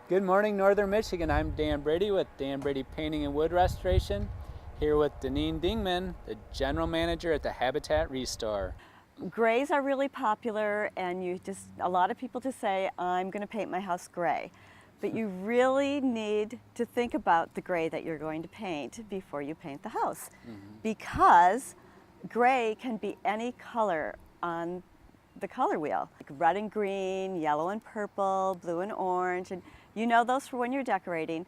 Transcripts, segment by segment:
Good morning, Northern Michigan. I'm Dan Brady with Dan Brady Painting and Wood Restoration, here with Deneen Dingman, the General Manager at the Habitat Restore. Grays are really popular, and a lot of people just say, I'm going to paint my house gray. But you really need to think about the gray that you're going to paint before you paint the house. Because gray can be any color on the color wheel. Like red and green, yellow and purple, blue and orange, and you know those for when you're decorating.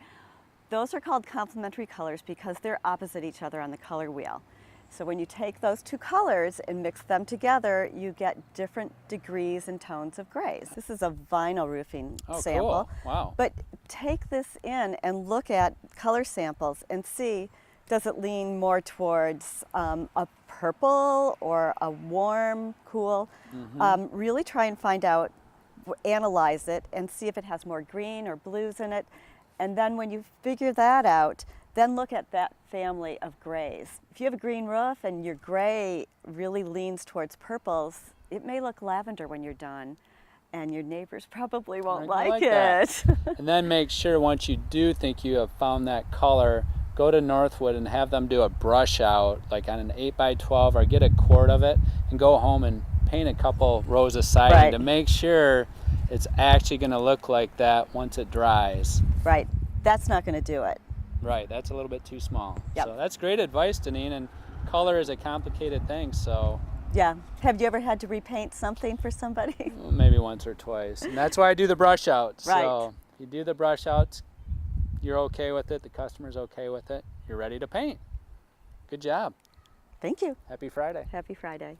Those are called complementary colors because they're opposite each other on the color wheel. So when you take those two colors and mix them together, you get different degrees and tones of grays. This is a vinyl roofing sample. Cool. Wow. But take this in and look at color samples and see, does it lean more towards a purple or a warm, cool? Really try and find out, analyze it and see if it has more green or blues in it. And then when you figure that out, then look at that family of grays. If you have a green roof and your gray really leans towards purples, it may look lavender when you're done, and your neighbors probably won't like it. And then make sure once you do think you have found that color, go to Northwood and have them do a brush out, like on an 8x12, or get a quart of it and go home and paint a couple rows of siding to make sure it's actually going to look like that once it dries. Right. That's not going to do it. Right, that's a little bit too small. Yep. So that's great advice, Deneen, and color is a complicated thing, so. Yeah. Have you ever had to repaint something for somebody? Maybe once or twice. And that's why I do the brush outs. Right. So you do the brush outs, you're okay with it, the customer's okay with it, you're ready to paint. Good job. Thank you. Happy Friday. Happy Friday.